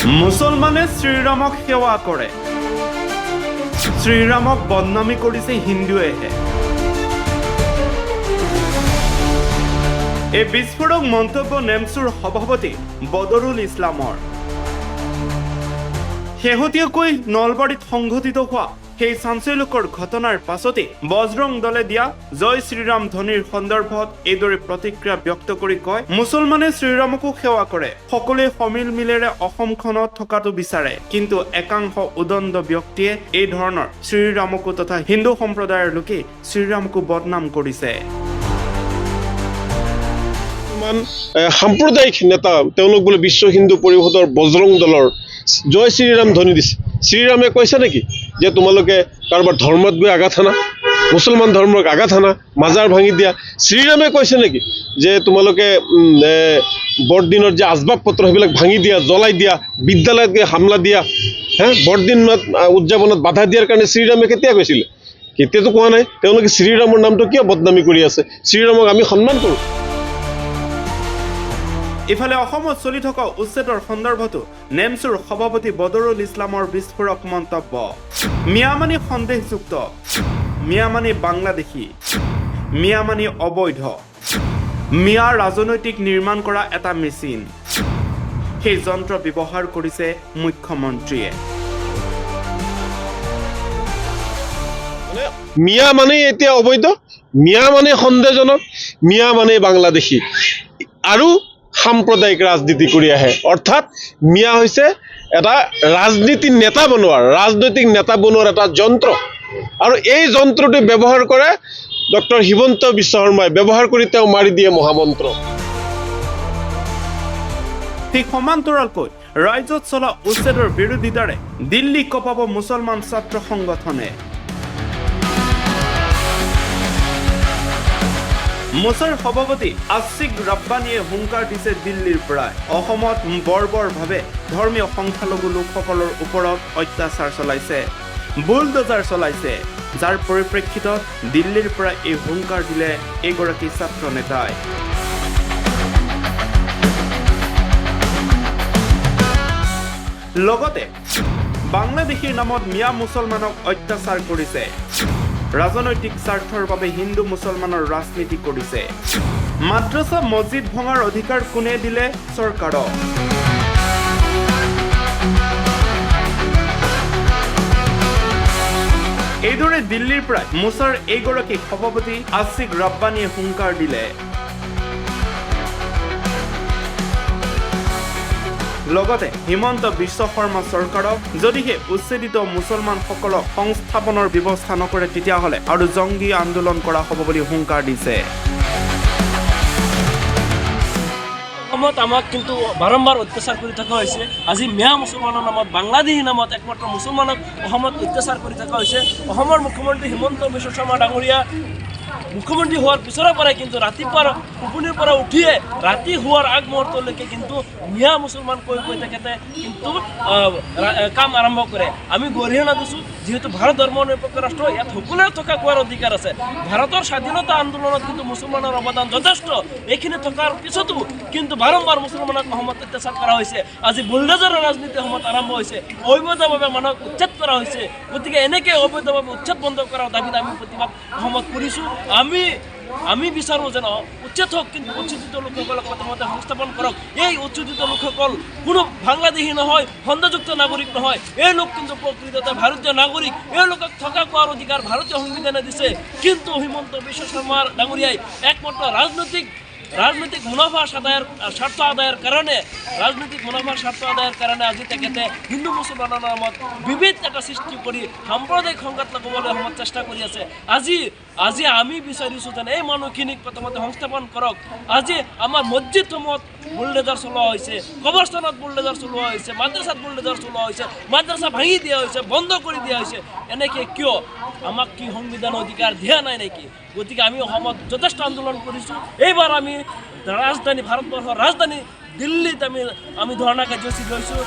মুছলমানে শ্ৰীৰামক সেৱা কৰে, শ্ৰীৰামক বদনামী কৰিছে হিন্দুৱেহে। এই বিস্ফোৰক মন্তব্য নেমচুৰ সভাপতি বদৰুল ইছলামৰ। শেহতীয়াকৈ নলবাৰীত সংঘটিত হোৱা সেই চাঞ্চল্যকৰ ঘটনাৰ পাছতে বজৰং দলে দিয়া জয় শ্ৰীৰাম ধ্বনিৰ সন্দৰ্ভত এইদৰে প্ৰতিক্ৰিয়া ব্যক্ত কৰি কয়, মুছলমানে শ্ৰীৰামকো সেৱা কৰে, সকলোৱে সমিল মিলেৰে অসমখনত থকাটো বিচাৰে, কিন্তু একাংশ উদণ্ড ব্যক্তিয়ে এই ধৰণৰ শ্ৰীৰামকো তথা হিন্দু সম্প্ৰদায়ৰ লোকে শ্ৰীৰামকো বদনাম কৰিছে। সাম্প্ৰদায়িক নেতা তেওঁলোক বোলে বিশ্ব হিন্দু পৰিষদৰ বজৰং দলৰ জয় শ্ৰীৰাম ধ্বনি দিছে। শ্ৰীৰামে কৈছে নেকি যে তোমালোকে কাৰোবাৰ ধৰ্মত গৈ আঘাত হানা, মুছলমান ধৰ্মক আঘাত হানা, মাজাৰ ভাঙি দিয়া? শ্ৰীৰামে কৈছে নেকি যে তোমালোকে বৰদিনৰ যে আচবাব পত্ৰ সেইবিলাক ভাঙি দিয়া, জ্বলাই দিয়া, বিদ্যালয়ত গৈ হামলা দিয়া, বৰদিন উদযাপনত বাধা দিয়াৰ কাৰণে শ্ৰীৰামে কেতিয়া কৈছিলে? কেতিয়াতো কোৱা নাই। তেওঁলোকে শ্ৰীৰামৰ নামটো কিয় বদনামী কৰি আছে? শ্ৰীৰামক আমি সন্মান কৰোঁ। ইফালে অসমত চলি থকা উচ্ছেদৰ সন্দৰ্ভতো নেমচুৰ সভাপতি বদৰুল ইছলামৰ বিস্ফোৰক মন্তব্য। মিয়া মানে সন্দেহযুক্ত, মিয়া মানে বাংলাদেশী, মিয়া মানে অবৈধ, মিয়া ৰাজনৈতিক নিৰ্মাণ কৰা এটা মেচিন। সেই যন্ত্ৰ ব্যৱহাৰ কৰিছে মুখ্যমন্ত্ৰীয়ে। মিয়া মানে এতিয়া অবৈধ, মিয়া মানে সন্দেহজনক, মিয়া মানে বাংলাদেশী আৰু সাম্প্ৰদায়িক ৰাজনীতি কৰি আহে। অৰ্থাৎ মিয়া হৈছে এটা ৰাজনীতিক নেতা বনোৱাৰ এটা যন্ত্ৰ, আৰু এই যন্ত্ৰটো ব্যৱহাৰ কৰে ডক্টৰ হিমন্ত বিশ্ব শৰ্মাই, ব্যৱহাৰ কৰি তেওঁ মাৰি দিয়ে মহামন্ত্ৰ। ঠিক সমান্তৰালকৈ ৰাজ্যত চলা উচ্ছেদৰ বিৰোধিতাৰে দিল্লী কঁপাব মুছলমান ছাত্ৰ সংগঠনে। মোছৰ সভাপতি আছিক ৰাব্বানীয়ে হুংকাৰ দিছে দিল্লীৰ পৰাই, অসমত বৰ্বৰভাৱে ধৰ্মীয় সংখ্যালঘু লোকসকলৰ ওপৰত অত্যাচাৰ চলাইছে, বুলডোজাৰ চলাইছে, যাৰ পৰিপ্ৰেক্ষিতত দিল্লীৰ পৰা এই হুংকাৰ দিলে এগৰাকী ছাত্ৰ নেতাই। লগতে বাংলাদেশীৰ নামত মিয়া মুছলমানক অত্যাচাৰ কৰিছে, ৰাজনৈতিক স্বাৰ্থৰ বাবে হিন্দু মুছলমানৰ ৰাজনীতি কৰিছে। মাদ্ৰাছা মছজিদ ভঙাৰ অধিকাৰ কোনে দিলে চৰকাৰক? এইদৰে দিল্লীৰ পৰা মোছৰ এইগৰাকী সভাপতি আছিক ৰাব্বানীয়ে হুংকাৰ দিলে। লগতে হিমন্ত বিশ্ব শৰ্মা চৰকাৰক যদিহে উচ্ছেদিত মুছলমানসকলক সংস্থাপনৰ ব্যৱস্থা নকৰে তেতিয়াহ'লে আৰু জংগী আন্দোলন কৰা হ'ব বুলি হুংকাৰ দিছে। অসমত আমাক কিন্তু বাৰম্বাৰ অত্যাচাৰ কৰি থকা হৈছে। আজি মিয়া মুছলমানৰ নামত, বাংলাদেশী নামত একমাত্ৰ মুছলমানক অসমত অত্যাচাৰ কৰি থকা হৈছে। অসমৰ মুখ্যমন্ত্ৰী হিমন্ত বিশ্ব শৰ্মা ডাঙৰীয়া মুখ্যমন্ত্ৰী হোৱাৰ পিছৰে পৰাই কিন্তু ৰাতিপুৱাৰ টোপনিৰ পৰা উঠিয়ে ৰাতি হোৱাৰ আগমুহূৰ্তলৈকে কিন্তু মিয়া মুছলমান কৈ তেখেতে কিন্তু কাম আৰম্ভ কৰে। আমি গৰিহণা দিছোঁ, যিহেতু ভাৰত ধৰ্মনিৰপেক্ষ ৰাষ্ট্ৰ, ইয়াত সকলোৱে থকা খোৱাৰ অধিকাৰ আছে। ভাৰতৰ স্বাধীনতা আন্দোলনত কিন্তু মুছলমানৰ অৱদান যথেষ্ট। এইখিনি থকাৰ পিছতো কিন্তু বাৰম্বাৰ মুছলমানক অসমত অত্যাচাৰ কৰা হৈছে। আজি বুলডোজাৰৰ ৰাজনীতি অসমত আৰম্ভ হৈছে, অবৈধভাৱে মানুহক উচ্ছেদ কৰা হৈছে। গতিকে এনেকৈ অবৈধভাৱে উচ্ছেদ বন্ধ কৰাৰ দাবীত আমি প্ৰতিবাদ অসমত কৰিছোঁ। আমি বিচাৰোঁ যেন উচ্ছেদ হওক, কিন্তু উচ্ছেদিত লোকসকলক প্ৰথমতে সংস্থাপন কৰক। এই উচ্ছেদিত লোকসকল কোনো বাংলাদেশী নহয়, সন্দেহযুক্ত নাগৰিক নহয়, এই লোক কিন্তু প্ৰকৃততে ভাৰতীয় নাগৰিক। এই লোকক থকা খোৱাৰ অধিকাৰ ভাৰতীয় সংবিধানে দিছে। কিন্তু হিমন্ত বিশ্ব শৰ্মা ডাঙৰীয়াই একমাত্ৰ ৰাজনৈতিক মুনাফা স্বাৰ্থ আদায়ৰ কাৰণে আজি তেখেতে হিন্দু মুছলমানৰ নামত বিভেদ এটা সৃষ্টি কৰি সাম্প্ৰদায়িক সংঘাত লগাবলৈ অসমত চেষ্টা কৰি আছে। আজি আমি বিচাৰিছোঁ যেন এই মানুহখিনিক প্ৰথমতে সংস্থাপন কৰক। আজি আমাৰ মছজিদসমূহত বুলডোজাৰ চলোৱা হৈছে, কবৰস্থানত বুলডোজাৰ চলোৱা হৈছে, মাদ্ৰাছাত বুলডোজাৰ চলোৱা হৈছে, মাদ্ৰাছা ভাঙি দিয়া হৈছে, বন্ধ কৰি দিয়া হৈছে। এনেকৈ কিয়? আমাক কি সংবিধান অধিকাৰ দিয়া নাই নেকি? গতিকে আমি অসমত যথেষ্ট আন্দোলন কৰিছোঁ। এইবাৰ আমি ভাৰতবৰ্ষৰ ৰাজধানী দিল্লীত আমি ধৰ্ণা কাৰ্যসূচী লৈছোঁ।